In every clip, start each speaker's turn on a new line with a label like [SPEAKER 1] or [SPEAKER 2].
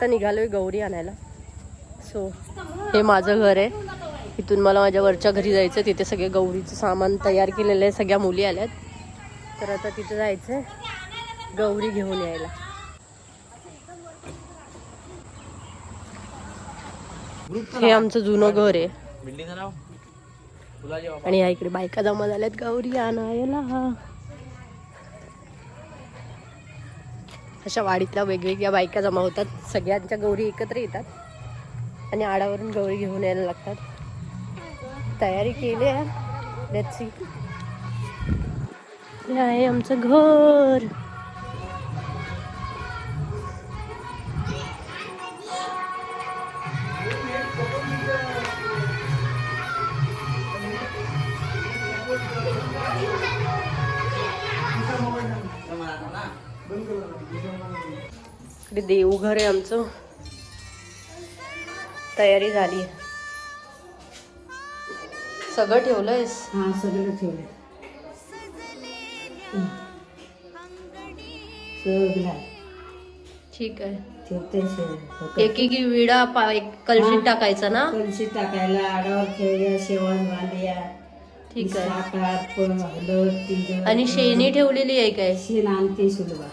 [SPEAKER 1] आता निघालोय गौरी आणायला. सो हे माझं घर आहे. इथून मला माझ्या वरच्या घरी जायचं. तिथे सगळे गौरीचं सामान तयार केलेलं आहे. सगळ्या मुली आल्यात. तर आता तिथे जायचं गौरी घेऊन यायला. हे आमचं जुनं घर आहे. आणि या इकडे बायका जमा झाल्यात गौरी आणायला. अशा वाडीतल्या वेगवेगळ्या बायका जमा होतात. सगळ्यांच्या गौरी एकत्र येतात आणि आडावरून गौरी घेऊन यायला लागतात. तयारी केली आहे. Let's see. हे आहे आमचं घर. इकडे देवघर आहे आमचं. तयारी झाली. सगळं ठेवलंयस?
[SPEAKER 2] हा सगळं ठेवलंय. सगळं
[SPEAKER 1] ठीक आहे.
[SPEAKER 2] ठेवते.
[SPEAKER 1] एक एक विडा एक कलशीत टाकायचा ना?
[SPEAKER 2] कलशी टाकायला आडावर ठेवल्या. शेवण भांड्या.
[SPEAKER 1] ठीक आहे.
[SPEAKER 2] हळद.
[SPEAKER 1] आणि शेणी ठेवलेली आहे काय?
[SPEAKER 2] शेण आणते सुलभा.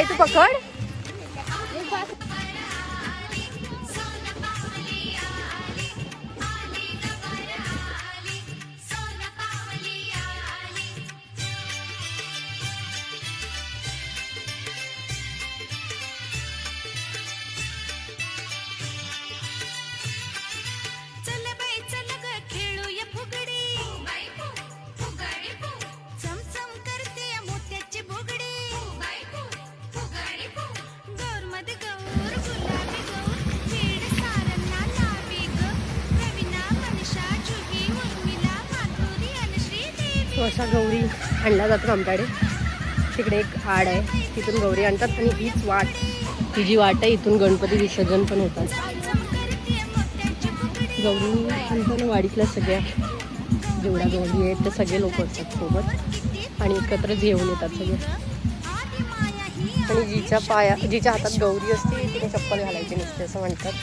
[SPEAKER 1] तू पकड. अशा गौरी आणल्या जातात आमच्याकडे. तिकडे एक आड आहे. तिथून गौरी आणतात आणि हीच वाट, ही जी वाट आहे इथून गणपती विसर्जन पण होतात. गौरी आणताना वाडीतल्या सगळ्या जेवढ्या गौरी आहेत ते सगळे लोक असतात सोबत आणि एकत्रच घेऊन येतात सगळे. आणि जिच्या हातात गौरी असते तिने चप्पल घालायची नसते असं म्हणतात.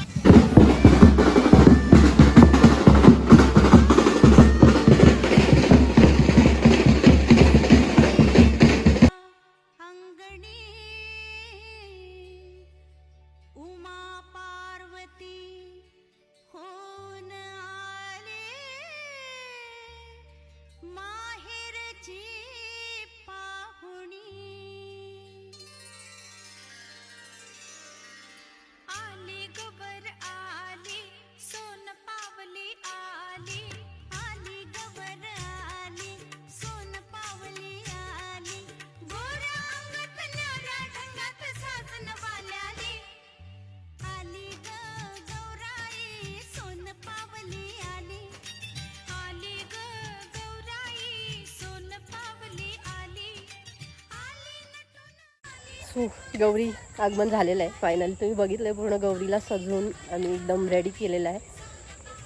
[SPEAKER 1] गौरी आगमन झालेलं आहे फायनली. तुम्ही बघितलं आहे पूर्ण गौरीला सजवून आम्ही एकदम रेडी केलेलं आहे.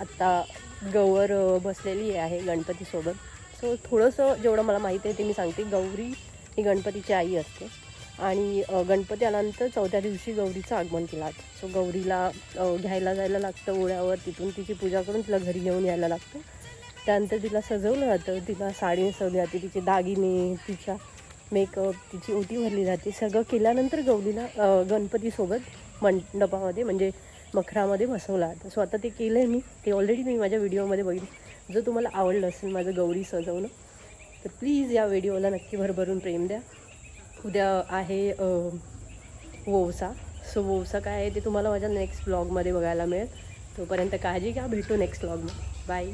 [SPEAKER 1] आत्ता गौर बसलेली आहे गणपतीसोबत. सो थोडंसं जेवढं मला माहिती आहे ते मी सांगते. गौरी ही गणपतीची आई असते आणि गणपती आल्यानंतर 4थ्या दिवशी गौरीचं आगमन केलं जातं. सो गौरीला घ्यायला जायला लागतं ओढ्यावर. तिथून तिची पूजा करून तिला घरी घेऊन यायला लागतं. त्यानंतर तिला सजवलं जातं. तिला साडी नेसवली जाते. तिचे दागिने, तिच्या मेकअप, तिची ओटी भरली जाते. सगळं केल्यानंतर गौरीला गणपतीसोबत मंडपामध्ये म्हणजे मखरामध्ये बसवलं जातं. सो आता ते केलं आहे मी. ते ऑलरेडी मी माझ्या व्हिडिओमध्ये बघितलं. जर तुम्हाला आवडलं असेल माझं गौरी सजवणं तर प्लीज या व्हिडिओला नक्की भरभरून प्रेम द्या. उद्या आहे वौसा. सो वौसा काय आहे ते तुम्हाला माझ्या नेक्स्ट ब्लॉगमध्ये बघायला मिळेल. तोपर्यंत काळजी घ्या. भेटू नेक्स्ट ब्लॉगमध्ये. बाय.